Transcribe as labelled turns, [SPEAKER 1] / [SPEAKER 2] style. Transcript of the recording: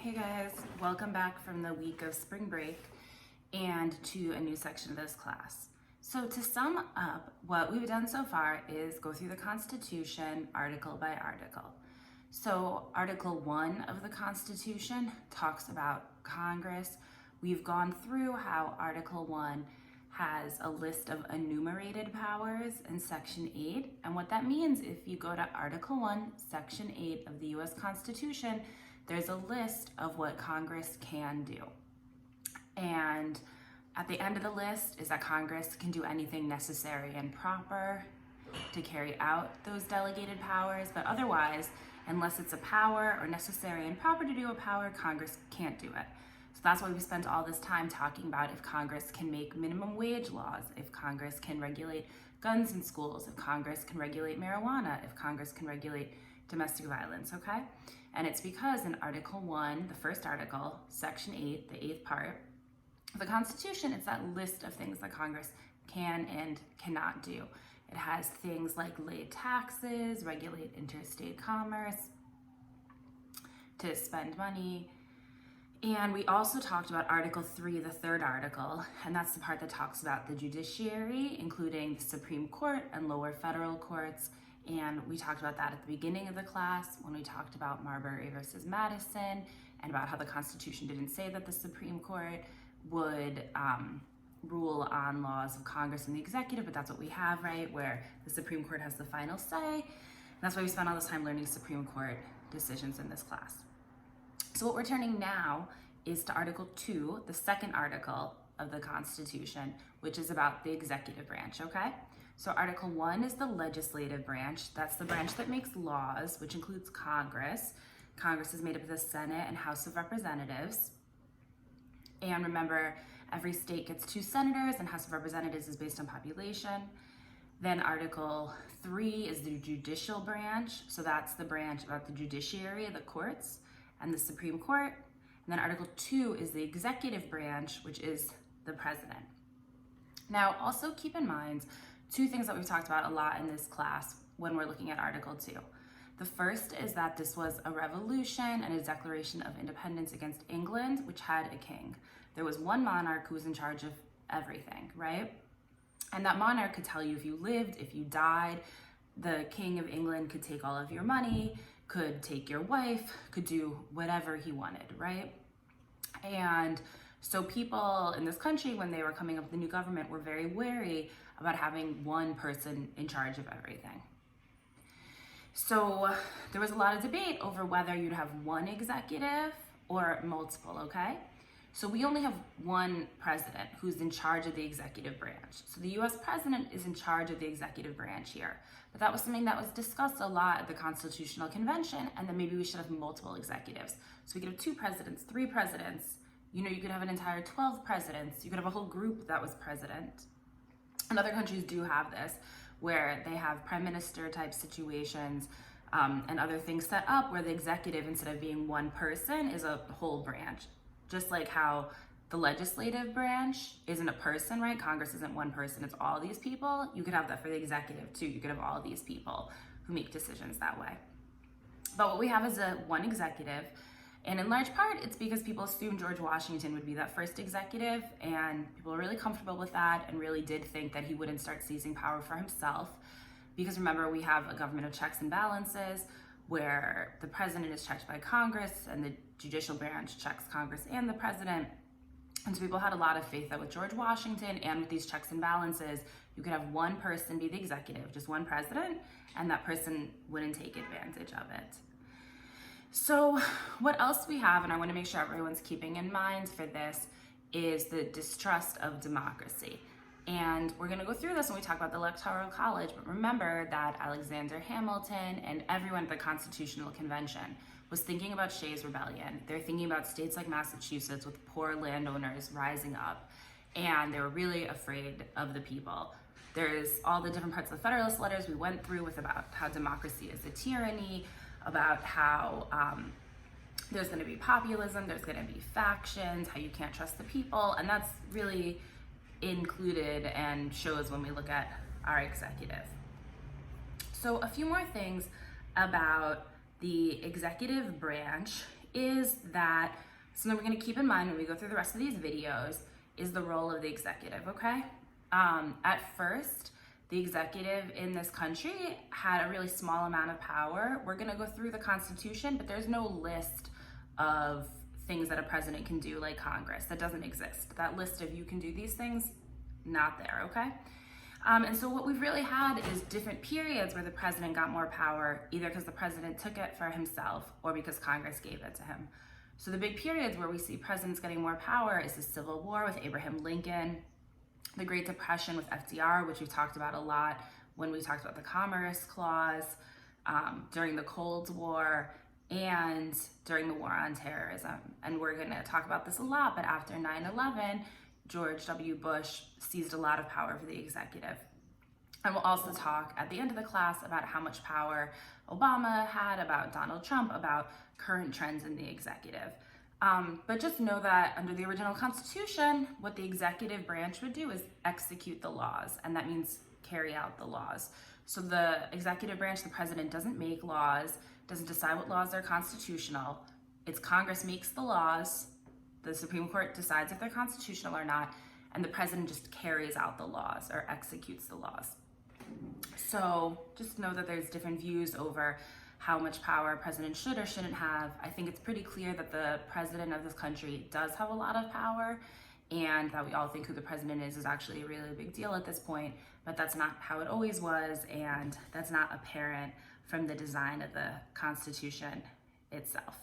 [SPEAKER 1] Hey guys, welcome back from the week of spring break and to a new section of this class. So to sum up, what we've done so far is go through the Constitution article by article. So Article 1 of the Constitution talks about Congress. We've gone through how Article 1 has a list of enumerated powers in Section 8. And what that means, if you go to Article 1, Section 8 of the US Constitution, there's a list of what Congress can do. And at the end of the list is that Congress can do anything necessary and proper to carry out those delegated powers, but otherwise, unless it's a power or necessary and proper to do a power, Congress can't do it. So that's why we spent all this time talking about if Congress can make minimum wage laws, if Congress can regulate guns in schools, if Congress can regulate marijuana, if Congress can regulate domestic violence, okay? And it's because in Article 1, the first article, Section 8, the 8th part of the Constitution, it's that list of things that Congress can and cannot do. It has things like lay taxes, regulate interstate commerce, to spend money. And we also talked about Article 3, the third article, and that's the part that talks about the judiciary, including the Supreme Court and lower federal courts. And we talked about that at the beginning of the class when we talked about Marbury versus Madison and about how the Constitution didn't say that the Supreme Court would rule on laws of Congress and the executive, but that's what we have, right? Where the Supreme Court has the final say. And that's why we spent all this time learning Supreme Court decisions in this class. So what we're turning now is to Article 2, the second article of the Constitution, which is about the executive branch, okay? So Article 1 is the legislative branch. That's the branch that makes laws, which includes Congress. Congress is made up of the Senate and House of Representatives. And remember, every state gets 2 senators, and House of Representatives is based on population. Then Article 3 is the judicial branch. So that's the branch about the judiciary, the courts, and the Supreme Court. And then Article 2 is the executive branch, which is the president. Now, also keep in mind 2 things that we've talked about a lot in this class when we're looking at Article 2. The first is that this was a revolution and a declaration of independence against England, which had a king. There was one monarch who was in charge of everything, right? And that monarch could tell you if you lived, if you died. The King of England could take all of your money, could take your wife, could do whatever he wanted, right? And so people in this country, when they were coming up with the new government, were very wary about having one person in charge of everything. So there was a lot of debate over whether you'd have one executive or multiple, okay? So we only have one president who's in charge of the executive branch. So the US president is in charge of the executive branch here. But that was something that was discussed a lot at the Constitutional Convention, and then maybe we should have multiple executives. So we could have 2 presidents, 3 presidents. You know, you could have an entire 12 presidents. You could have a whole group that was president. And other countries do have this, where they have prime minister type situations and other things set up where the executive, instead of being one person, is a whole branch. Just like how the legislative branch isn't a person, right? Congress isn't one person, it's all these people. You could have that for the executive too. You could have all these people who make decisions that way. But what we have is one executive. And in large part, it's because people assumed George Washington would be that first executive, and people are really comfortable with that and really did think that he wouldn't start seizing power for himself. Because remember, we have a government of checks and balances where the president is checked by Congress and the judicial branch checks Congress and the president. And so people had a lot of faith that with George Washington and with these checks and balances, you could have one person be the executive, just one president, and that person wouldn't take advantage of it. So what else we have, and I want to make sure everyone's keeping in mind for this, is the distrust of democracy. And we're going to go through this when we talk about the Electoral College, but remember that Alexander Hamilton and everyone at the Constitutional Convention was thinking about Shays' Rebellion. They're thinking about states like Massachusetts with poor landowners rising up, and they were really afraid of the people. There's all the different parts of the Federalist Letters we went through with about how democracy is a tyranny, about how there's going to be populism, there's going to be factions, how you can't trust the people, and that's really included and shows when we look at our executive. So a few more things about the executive branch is that something we're going to keep in mind when we go through the rest of these videos is the role of the executive, okay? At first, the executive in this country had a really small amount of power. We're going to go through the Constitution, but there's no list of things that a president can do like Congress. That doesn't exist. That list of you can do these things, not there, okay? And so what we've really had is different periods where the president got more power, either because the president took it for himself or because Congress gave it to him. So the big periods where we see presidents getting more power is the Civil War with Abraham Lincoln, the Great Depression with FDR, which we've talked about a lot when we talked about the Commerce Clause, during the Cold War, and during the War on Terrorism. And we're going to talk about this a lot, but after 9/11, George W. Bush seized a lot of power for the executive. And we'll also talk at the end of the class about how much power Obama had, about Donald Trump, about current trends in the executive. But just know that under the original Constitution, what the executive branch would do is execute the laws, and that means carry out the laws. So the executive branch, the president, doesn't make laws, doesn't decide what laws are constitutional. It's Congress makes the laws, the Supreme Court decides if they're constitutional or not, and the president just carries out the laws or executes the laws. So just know that there's different views over how much power a president should or shouldn't have. I think it's pretty clear that the president of this country does have a lot of power, and that we all think who the president is actually a really big deal at this point, but that's not how it always was, and that's not apparent from the design of the Constitution itself.